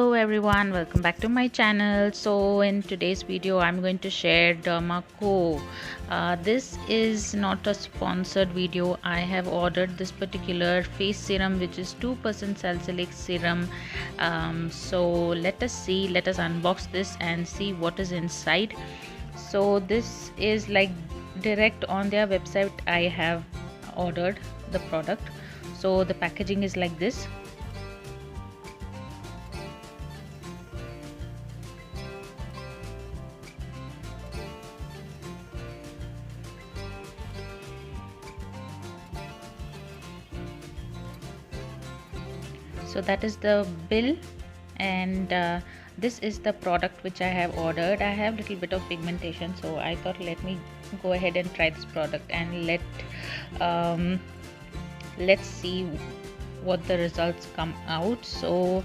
Hello everyone, welcome back to my channel. So in today's video I'm going to share Derma-Co. This is not a sponsored video. I have ordered this particular face serum, which is 2% salicylic serum. So let us unbox this and see what is inside. So this is like direct on their website. I have ordered the product. So the packaging is like this. So that is the bill, and this is the product which I have ordered. I have little bit of pigmentation, so I thought let me go ahead and try this product and let's see what the results come out. So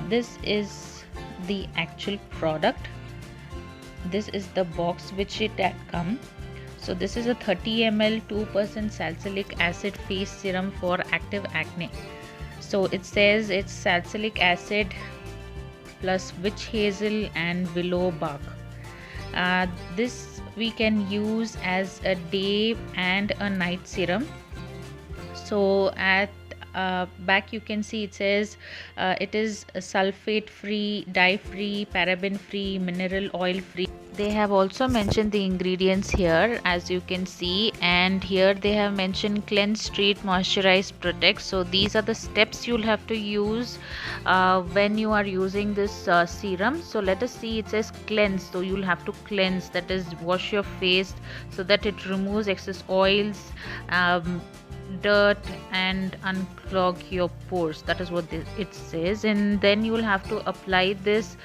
this is the actual product. This is the box which it had come. So this is a 30 ml 2% salicylic acid face serum for active acne. So it says it's salicylic acid plus witch hazel and willow bark. This we can use as a day and a night serum. So at back you can see it says it is sulfate free, dye free, paraben free, mineral oil free. They have also mentioned the ingredients here, as you can see, and here they have mentioned cleanse, treat, moisturize, protect. So these are the steps you'll have to use when you are using this serum. So let us see, it says cleanse, so you'll have to cleanse, that is wash your face so that it removes excess oils, dirt, and unclog your pores. That is what it says. And then you will have to apply this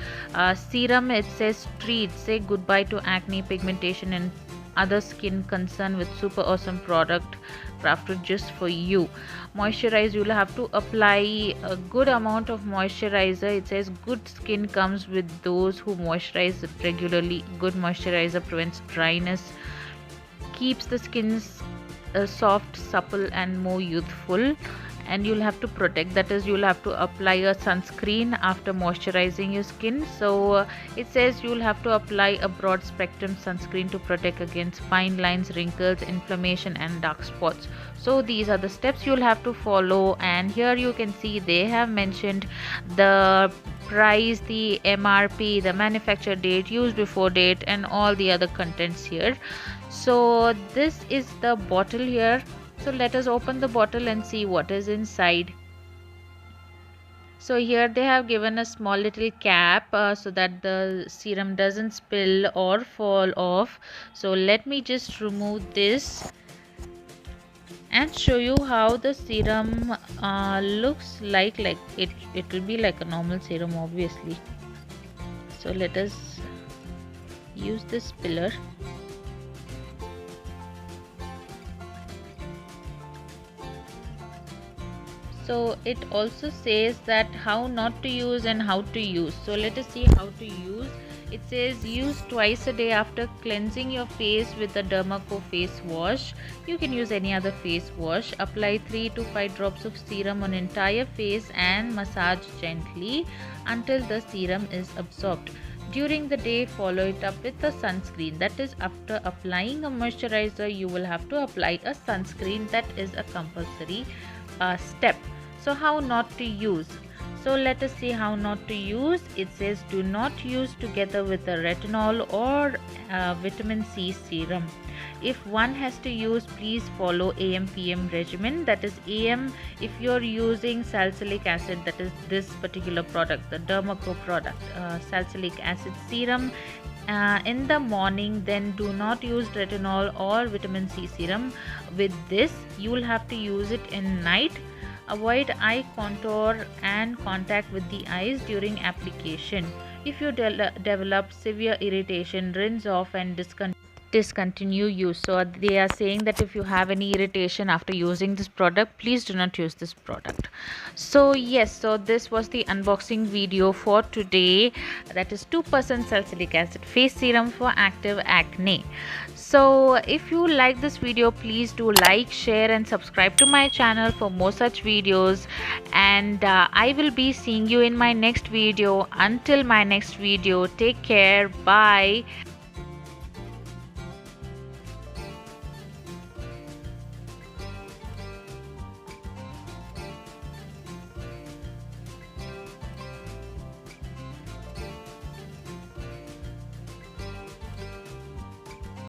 serum. It says treat, say goodbye to acne, pigmentation, and other skin concern with super awesome product crafted just for you. Moisturize, you will have to apply a good amount of moisturizer. It says good skin comes with those who moisturize regularly. Good moisturizer prevents dryness, keeps the skin soft, supple, and more youthful. And you'll have to protect, that is you'll have to apply a sunscreen after moisturizing your skin. So it says you'll have to apply a broad spectrum sunscreen to protect against fine lines, wrinkles, inflammation, and dark spots. So these are the steps you'll have to follow. And here you can see they have mentioned the price, the MRP, the manufacture date, use before date, and all the other contents here. So this is the bottle here. So let us open the bottle and see what is inside. So here they have given a small little cap so that the serum doesn't spill or fall off. So let me just remove this and show you how the serum looks like it will be like a normal serum, obviously. So let us use this spiller. So it also says that how not to use and how to use. So let us see how to use. It says use twice a day after cleansing your face with the Derma-Co face wash. You can use any other face wash. Apply 3 to 5 drops of serum on entire face and massage gently until the serum is absorbed. During the day, follow it up with a sunscreen. That is, after applying a moisturizer, you will have to apply a sunscreen. That is a compulsory step. So how not to use? So let us see how not to use. It says do not use together with the retinol or vitamin C serum. If one has to use, please follow AM/PM regimen. That is AM if you're using salicylic acid, that is this particular product, the Derma-Co product, salicylic acid serum in the morning. Then do not use retinol or vitamin C serum with this. You will have to use it in night. Avoid eye contour and contact with the eyes during application. If you develop severe irritation, rinse off and discontinue use. So they are saying that if you have any irritation after using this product, please do not use this product. So yes, so this was the unboxing video for today. That is 2% salicylic acid face serum for active acne. So if you like this video, please do like, share, and subscribe to my channel for more such videos. and I will be seeing you in my next video. Until my next video, take care, bye.